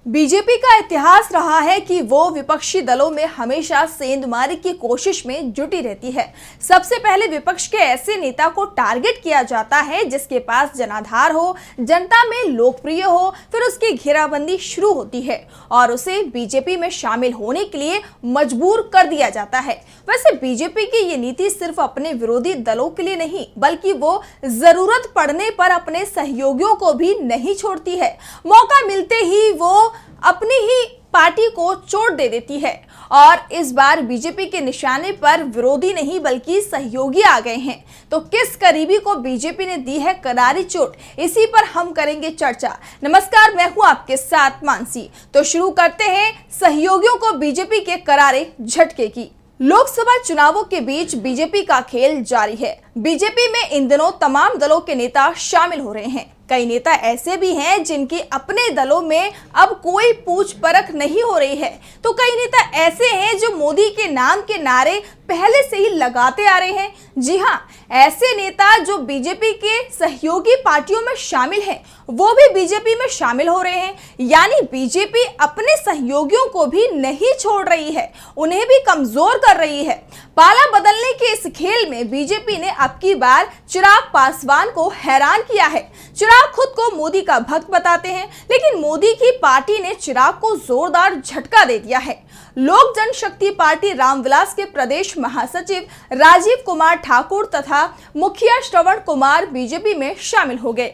BJP का इतिहास रहा है कि वो विपक्षी दलों में हमेशा सेंधमारी की कोशिश में जुटी रहती है। सबसे पहले विपक्ष के ऐसे नेता को टारगेट किया जाता है जिसके पास जनाधार हो, जनता में लोकप्रिय हो, फिर उसकी घेराबंदी शुरू होती है और उसे बीजेपी में शामिल होने के लिए मजबूर कर दिया जाता है। वैसे बीजेपी की ये नीति सिर्फ अपने विरोधी दलों के लिए नहीं, बल्कि वो जरूरत पड़ने पर अपने सहयोगियों को भी नहीं छोड़ती है। मौका मिलते ही वो अपनी ही पार्टी को चोट दे देती है और इस बार बीजेपी के निशाने पर विरोधी नहीं बल्कि सहयोगी आ गए हैं। तो किस करीबी को बीजेपी ने दी है करारी चोट, इसी पर हम करेंगे चर्चा। नमस्कार, मैं हूं आपके साथ मानसी। तो शुरू करते हैं सहयोगियों को बीजेपी के करारे झटके की। लोकसभा चुनावों के बीच बीजेपी का खेल जारी है। बीजेपी में इन दिनों तमाम दलों के नेता शामिल हो रहे हैं। कई नेता ऐसे भी हैं जिनकी अपने दलों में अब कोई पूछ परख नहीं हो रही है, तो कई नेता ऐसे हैं जो मोदी के नाम के नारे पहले से ही लगाते आ रहे हैं। जी हां, ऐसे नेता जो बीजेपी के सहयोगी पार्टियों में शामिल हैं, वो भी बीजेपी में शामिल हो रहे हैं। यानी बीजेपी अपने सहयोगियों को भी नहीं छोड़ रही है, उन्हें भी कमजोर कर रही है। पाला बदलने के इस खेल में बीजेपी ने अब की बार चिराग पासवान को हैरान किया है। चिराग खुद को मोदी का भक्त बताते हैं, लेकिन मोदी की पार्टी ने चिराग को जोरदार झटका दे दिया है। लोक जनशक्ति पार्टी रामविलास के प्रदेश महासचिव राजीव कुमार ठाकुर तथा मुखिया श्रवण कुमार बीजेपी में शामिल हो गए।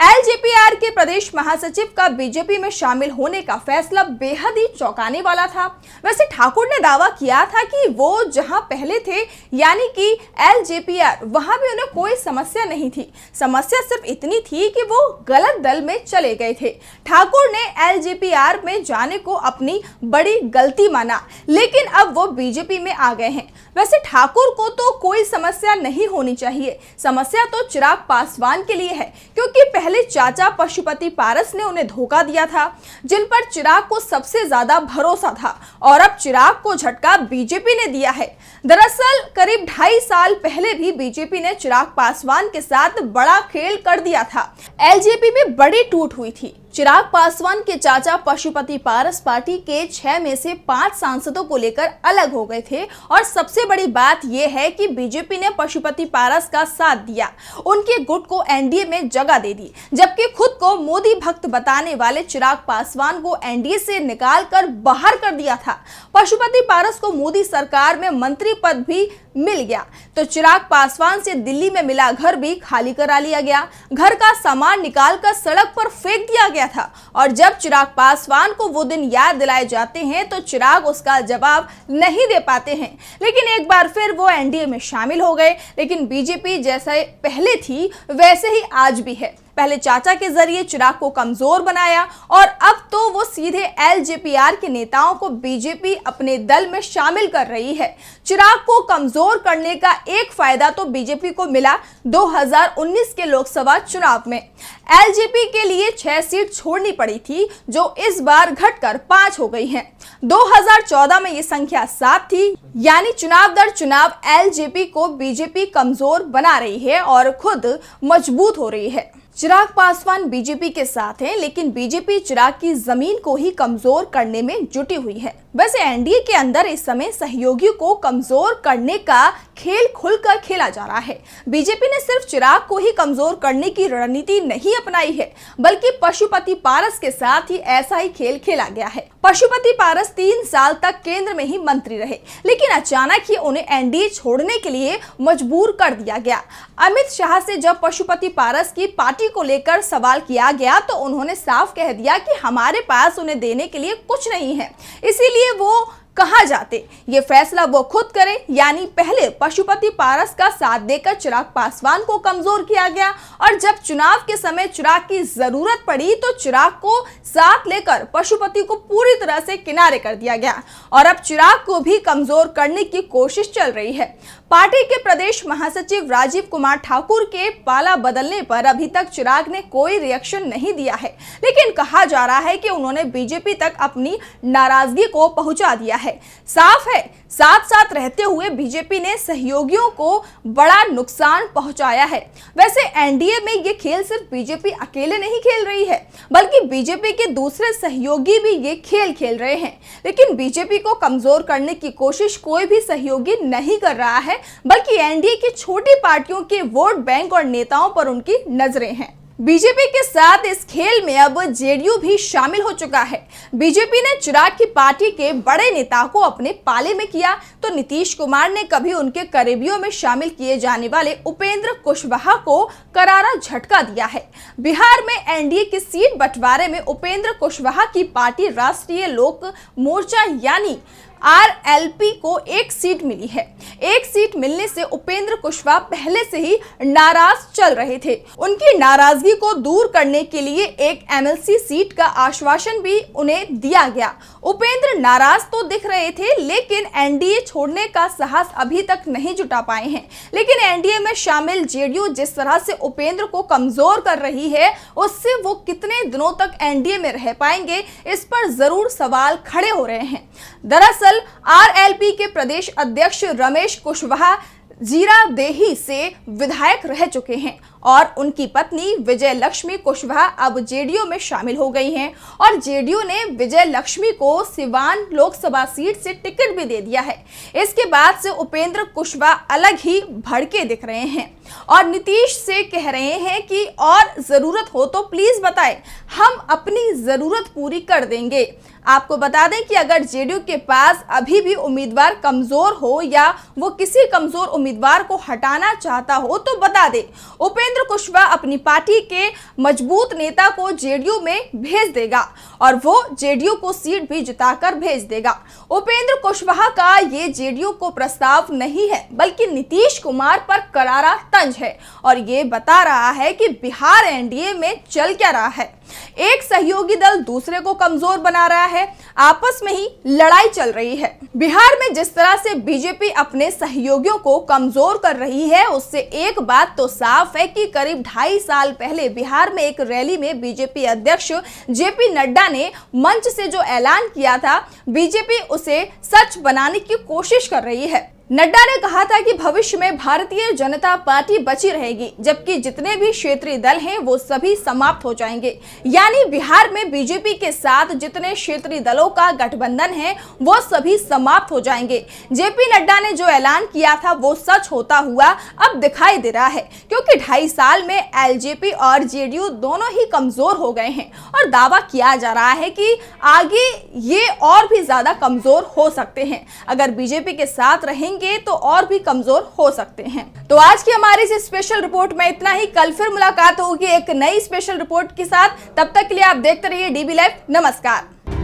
एलजेपीआर के प्रदेश महासचिव का बीजेपी में शामिल होने का फैसला बेहद ही चौंकाने वाला था। वैसे ठाकुर ने दावा किया था कि वो जहां पहले थे, यानी कि एलजेपीआर, वहां भी उन्हें कोई समस्या नहीं थी। समस्या सिर्फ इतनी थी कि वो गलत दल में चले गए थे। ठाकुर ने एलजेपीआर में जाने को अपनी बड़ी गलती माना, लेकिन अब वो बीजेपी में आ गए हैं। वैसे ठाकुर को तो कोई समस्या नहीं होनी चाहिए, समस्या तो चिराग पासवान के लिए है, क्योंकि पहले चाचा पशुपति पारस ने उन्हें धोखा दिया था, जिन पर चिराग को सबसे ज्यादा भरोसा था, और अब चिराग को झटका बीजेपी ने दिया है। दरअसल करीब 2.5 साल पहले भी बीजेपी ने चिराग पासवान के साथ बड़ा खेल कर दिया था। एलजेपी में बड़ी टूट हुई थी। चिराग पासवान के चाचा पशुपति पारस पार्टी के 6 में से 5 सांसदों को लेकर अलग हो गए थे, और सबसे बड़ी बात यह है कि बीजेपी ने पशुपति पारस का साथ दिया, उनके गुट को एनडीए में जगह दे दी, जबकि खुद को मोदी भक्त बताने वाले चिराग पासवान को एनडीए से निकाल कर बाहर कर दिया था। पशुपति पारस को मोदी सरकार में मंत्री पद भी मिल गया, तो चिराग पासवान से दिल्ली में मिला घर भी खाली करा लिया गया। घर का सामान निकालकर सड़क पर फेंक दिया गया था, और जब चिराग पासवान को वो दिन याद दिलाए जाते हैं तो चिराग उसका जवाब नहीं दे पाते हैं। लेकिन एक बार फिर वो एनडीए में शामिल हो गए, लेकिन बीजेपी जैसे पहले थी वैसे ही आज भी है। पहले चाचा के जरिए चिराग को कमजोर बनाया, और अब तो वो सीधे एलजेपीआर के नेताओं को बीजेपी अपने दल में शामिल कर रही है। चिराग को कमजोर करने का एक फायदा तो बीजेपी को मिला 2019 के लोकसभा चुनाव में। एलजेपी के लिए 6 सीट छोड़नी पड़ी थी, जो इस बार घटकर 5 हो गई हैं। 2014 में ये संख्या 7 थी। यानी चुनाव दर चुनाव एलजेपी को बीजेपी कमजोर बना रही है और खुद मजबूत हो रही है। चिराग पासवान बीजेपी के साथ हैं, लेकिन बीजेपी चिराग की जमीन को ही कमजोर करने में जुटी हुई है। वैसे एनडीए के अंदर इस समय सहयोगियों को कमजोर करने का खेल खुलकर खेला जा रहा है। बीजेपी ने सिर्फ चिराग को ही कमजोर करने की रणनीति नहीं अपनाई है, बल्कि पशुपति पारस के साथ ही ऐसा ही खेल खेला गया है। पशुपति पारस 3 साल तक केंद्र में ही मंत्री रहे, लेकिन अचानक ही उन्हें एनडीए छोड़ने के लिए मजबूर कर दिया गया। अमित शाह से जब पशुपति पारस की पार्टी को लेकर सवाल किया गया तो उन्होंने साफ कह दिया कि हमारे पास उन्हें देने के लिए कुछ नहीं है, इसीलिए वो कहां जाते, ये फैसला वो खुद करें। यानी पहले पशुपति पारस का साथ देकर चिराग पासवान को कमजोर किया गया, और जब चुनाव के समय चिराग की जरूरत पड़ी तो चिराग को साथ लेकर पशुपति को पूरी तरह से किनारे कर दिया गया, और अब चिराग को भी कमजोर करने की कोशिश चल रही है। पार्टी के प्रदेश महासचिव राजीव कुमार ठाकुर के पाला बदलने पर अभी तक चिराग ने कोई रिएक्शन नहीं दिया है, लेकिन कहा जा रहा है कि उन्होंने बीजेपी तक अपनी नाराजगी को पहुंचा दिया है। साफ है, साथ साथ रहते हुए बीजेपी ने सहयोगियों को बड़ा नुकसान पहुंचाया है। वैसे एनडीए में ये खेल सिर्फ बीजेपी अकेले नहीं खेल रही है, बल्कि बीजेपी के दूसरे सहयोगी भी ये खेल खेल रहे हैं। लेकिन बीजेपी को कमजोर करने की कोशिश कोई भी सहयोगी नहीं कर रहा है, बल्कि एनडीए की छोटी पार्टियों के वोट बैंक और नेताओं पर उनकी नजरें हैं। बीजेपी के साथ इस खेल में अब जेडीयू भी शामिल हो चुका है। बीजेपी ने चिराग की पार्टी के बड़े नेता को अपने पाले में किया तो नीतीश कुमार ने कभी उनके करीबियों में शामिल किए जाने वाले उपेंद्र कुशवाहा को करारा झटका दिया है। बिहार में एनडीए की सीट बंटवारे में उपेंद्र कुशवाहा की पार्टी राष्ट्रीय लोक मोर्चा यानी आरएलपी को एक सीट मिली है। एक सीट मिलने से उपेंद्र कुशवाहा पहले से ही नाराज चल रहे थे। उनकी नाराजगी को दूर करने के लिए एक एमएलसी सीट का आश्वासन भी उन्हें दिया गया। उपेंद्र नाराज तो दिख रहे थे, लेकिन एनडीए छोड़ने का साहस अभी तक नहीं जुटा पाए हैं। लेकिन एनडीए में शामिल जेडीयू जिस तरह से उपेंद्र को कमजोर कर रही है, उससे वो कितने दिनों तक एनडीए में रह पाएंगे, इस पर जरूर सवाल खड़े हो रहे हैं। दरअसल आरएलपी के प्रदेश अध्यक्ष रमेश कुशवाहा जीरादेही से विधायक रह चुके हैं और उनकी पत्नी विजय लक्ष्मी कुशवाहा अब जेडीयू में शामिल हो गई हैं और जेडीयू ने विजय लक्ष्मी को सिवान लोकसभा सीट से टिकट भी दे दिया है। इसके बाद से उपेंद्र कुशवाहा अलग ही भड़के दिख रहे हैं और नीतीश से कह रहे हैं कि और जरूरत हो तो प्लीज बताएं, हम अपनी जरूरत पूरी कर देंगे। आपको बता दें कि अगर जेडीयू के पास अभी भी उम्मीदवार कमजोर हो या वो किसी कमजोर उम्मीदवार को हटाना चाहता हो तो बता दें, उपेंद्र कुशवाहा अपनी पार्टी के मजबूत नेता को जेडीयू में भेज देगा और वो जेडीयू को सीट भी जिताकर भेज देगा। उपेंद्र कुशवाहा का ये जेडीयू को प्रस्ताव नहीं है, बल्कि नीतीश कुमार पर करारा तंज है और ये बता रहा है कि बिहार एनडीए में चल क्या रहा है। एक सहयोगी दल दूसरे को कमजोर बना रहा है, आपस में ही लड़ाई चल रही है। बिहार में जिस तरह से बीजेपी अपने सहयोगियों को कमजोर कर रही है, उससे एक बात तो साफ है कि करीब 2.5 साल पहले बिहार में एक रैली में बीजेपी अध्यक्ष जेपी नड्डा ने मंच से जो ऐलान किया था, बीजेपी उसे सच बनाने की कोशिश कर रही है। नड्डा ने कहा था कि भविष्य में भारतीय जनता पार्टी बची रहेगी, जबकि जितने भी क्षेत्रीय दल हैं वो सभी समाप्त हो जाएंगे। यानी बिहार में बीजेपी के साथ जितने क्षेत्रीय दलों का गठबंधन है वो सभी समाप्त हो जाएंगे। जेपी नड्डा ने जो ऐलान किया था वो सच होता हुआ अब दिखाई दे रहा है, क्योंकि 2.5 साल में एलजेपी और जेडीयू दोनों ही कमजोर हो गए हैं और दावा किया जा रहा है कि आगे ये और भी ज्यादा कमजोर हो सकते हैं। अगर बीजेपी के साथ रहेंगे तो और भी कमजोर हो सकते हैं। तो आज की हमारी इस स्पेशल रिपोर्ट में इतना ही। कल फिर मुलाकात होगी एक नई स्पेशल रिपोर्ट के साथ। तब तक के लिए आप देखते रहिए डीबी लाइव। नमस्कार।